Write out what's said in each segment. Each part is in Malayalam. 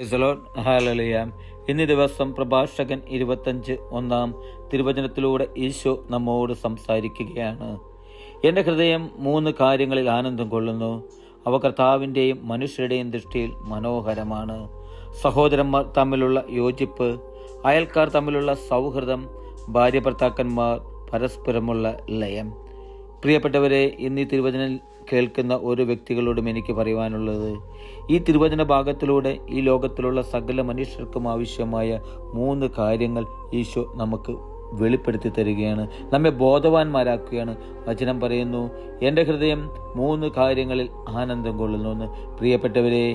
ഹല്ലേലൂയ. ഇന്ന് ദിവസം പ്രഭാഷകൻ 25 ഒന്നാം തിരുവചനത്തിലൂടെ ഈശോ നമ്മോട് സംസാരിക്കുകയാണ്. എൻ്റെ ഹൃദയം 3 കാര്യങ്ങളിൽ ആനന്ദം കൊള്ളുന്നു. അവ കർത്താവിൻ്റെയും മനുഷ്യരുടെയും ദൃഷ്ടിയിൽ മനോഹരമാണ്. സഹോദരന്മാർ തമ്മിലുള്ള യോജിപ്പ്, അയൽക്കാർ തമ്മിലുള്ള സൗഹൃദം, ഭാര്യ ഭർത്താക്കന്മാർ പരസ്പരമുള്ള ലയം. പ്രിയപ്പെട്ടവരെ, ഇന്ന് ഈ തിരുവചനം കേൾക്കുന്ന ഓരോ വ്യക്തികളോടും എനിക്ക് പറയുവാനുള്ളത്, ഈ തിരുവചന ഭാഗത്തിലൂടെ ഈ ലോകത്തിലുള്ള സകല മനുഷ്യർക്കും ആവശ്യമായ 3 കാര്യങ്ങൾ ഈശോ നമുക്ക് വെളിപ്പെടുത്തി തരികയാണ്, നമ്മെ ബോധവാന്മാരാക്കുകയാണ്. വചനം പറയുന്നു, എൻ്റെ ഹൃദയം 3 കാര്യങ്ങളിൽ ആനന്ദം കൊള്ളുന്നു എന്ന്. പ്രിയപ്പെട്ടവരെ,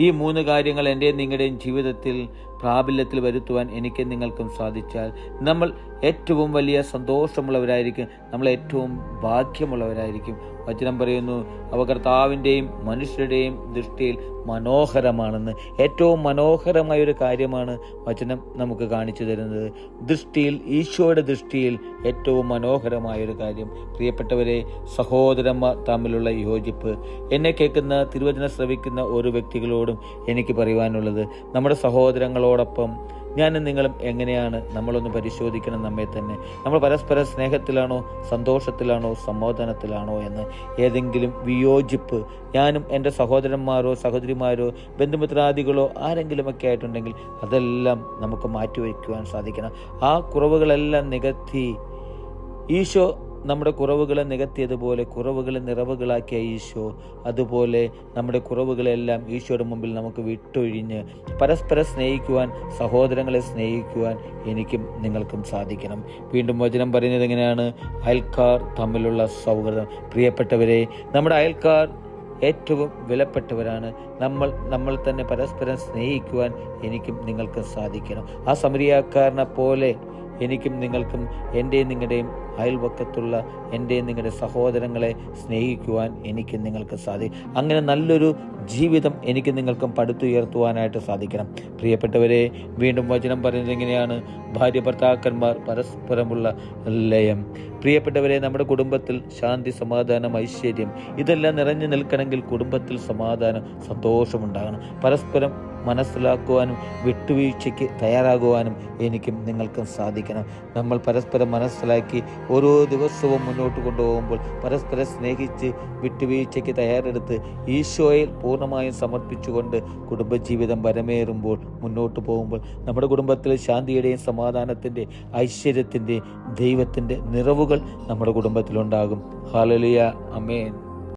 ഈ 3 കാര്യങ്ങൾ എൻ്റെയും നിങ്ങളുടെയും ജീവിതത്തിൽ പ്രാബല്യത്തിൽ വരുത്തുവാൻ എനിക്ക് നിങ്ങൾക്കും സാധിച്ചാൽ നമ്മൾ ഏറ്റവും വലിയ സന്തോഷമുള്ളവരായിരിക്കും, നമ്മൾ ഏറ്റവും ഭാഗ്യമുള്ളവരായിരിക്കും. വചനം പറയുന്നു, അവ കർത്താവിൻ്റെയും മനുഷ്യരുടെയും ദൃഷ്ടിയിൽ മനോഹരമാണെന്ന്. ഏറ്റവും മനോഹരമായ ഒരു കാര്യമാണ് വചനം നമുക്ക് കാണിച്ചു തരുന്നത്. ദൃഷ്ടിയിൽ, ഈശോയുടെ ദൃഷ്ടിയിൽ ഏറ്റവും മനോഹരമായൊരു കാര്യം. പ്രിയപ്പെട്ടവരെ, സഹോദരന്മാർ തമ്മിലുള്ള യോജിപ്പ്. എന്നെ കേൾക്കുന്ന, തിരുവചനം ശ്രവിക്കുന്ന ഓരോ വ്യക്തികളോടും എനിക്ക് പറയുവാനുള്ളത്, നമ്മുടെ സഹോദരങ്ങളോടൊപ്പം ഞാനും നിങ്ങളും എങ്ങനെയാണ്, നമ്മളൊന്ന് പരിശോധിക്കണം നമ്മെ തന്നെ. നമ്മൾ പരസ്പര സ്നേഹത്തിലാണോ, സന്തോഷത്തിലാണോ, സമാധാനത്തിലാണോ എന്ന്. ഏതെങ്കിലും വിയോജിപ്പ് ഞാനും എൻ്റെ സഹോദരന്മാരോ സഹോദരിമാരോ ബന്ധുമിത്രാദികളോ ആരെങ്കിലുമൊക്കെ ആയിട്ടുണ്ടെങ്കിൽ അതെല്ലാം നമുക്ക് മാറ്റിവെക്കുവാൻ സാധിക്കണം. ആ കുറവുകളെല്ലാം നികത്തി ഈശോ നമ്മുടെ കുറവുകളെ നികത്തിയതുപോലെ കുറവുകളെ നിറവുകളാക്കിയ ഈശോ, അതുപോലെ നമ്മുടെ കുറവുകളെല്ലാം ഈശോയുടെ മുമ്പിൽ നമുക്ക് വിട്ടൊഴിഞ്ഞ് പരസ്പരം സ്നേഹിക്കുവാൻ, സഹോദരങ്ങളെ സ്നേഹിക്കുവാൻ എനിക്കും നിങ്ങൾക്കും സാധിക്കണം. വീണ്ടും വചനം പറയുന്നത് എങ്ങനെയാണ്? അയൽക്കാർ തമ്മിലുള്ള സൗഹൃദം. പ്രിയപ്പെട്ടവരെ, നമ്മുടെ അയൽക്കാർ ഏറ്റവും വിലപ്പെട്ടവരാണ്. നമ്മൾ തന്നെ പരസ്പരം സ്നേഹിക്കുവാൻ എനിക്കും നിങ്ങൾക്കും സാധിക്കണം. ആ സമരിയാക്കാരനെ പോലെ എനിക്കും നിങ്ങൾക്കും എൻ്റെയും നിങ്ങളുടെയും അയൽവക്കത്തുള്ള എൻ്റെയും നിങ്ങളുടെ സഹോദരങ്ങളെ സ്നേഹിക്കുവാൻ എനിക്കും നിങ്ങൾക്ക് സാധിക്കും. അങ്ങനെ നല്ലൊരു ജീവിതം എനിക്ക് നിങ്ങൾക്കും പടുത്തുയർത്തുവാനായിട്ട് സാധിക്കണം. പ്രിയപ്പെട്ടവരെ, വീണ്ടും വചനം പറയുന്നത് എങ്ങനെയാണ്? ഭാര്യ ഭർത്താക്കന്മാർ പരസ്പരമുള്ള ലയം. പ്രിയപ്പെട്ടവരെ, നമ്മുടെ കുടുംബത്തിൽ ശാന്തി, സമാധാനം, ഐശ്വര്യം ഇതെല്ലാം നിറഞ്ഞു നിൽക്കണമെങ്കിൽ കുടുംബത്തിൽ സമാധാനം, സന്തോഷമുണ്ടാകണം. പരസ്പരം മനസ്സിലാക്കുവാനും വിട്ടുവീഴ്ചയ്ക്ക് തയ്യാറാകുവാനും എനിക്കും നിങ്ങൾക്കും സാധിക്കണം. നമ്മൾ പരസ്പരം മനസ്സിലാക്കി ഓരോ ദിവസവും മുന്നോട്ട് കൊണ്ടുപോകുമ്പോൾ, പരസ്പരം സ്നേഹിച്ച് വിട്ടുവീഴ്ചയ്ക്ക് തയ്യാറെടുത്ത് ഈശോയിൽ പൂർണ്ണമായും സമർപ്പിച്ചുകൊണ്ട് കുടുംബജീവിതം വരമേറുമ്പോൾ, മുന്നോട്ട് പോകുമ്പോൾ നമ്മുടെ കുടുംബത്തിൽ ശാന്തിയുടെയും സമാധാനത്തിൻ്റെ, ഐശ്വര്യത്തിൻ്റെ, ദൈവത്തിൻ്റെ നിറവുകൾ നമ്മുടെ കുടുംബത്തിലുണ്ടാകും. ഹല്ലേലൂയ, ആമേൻ.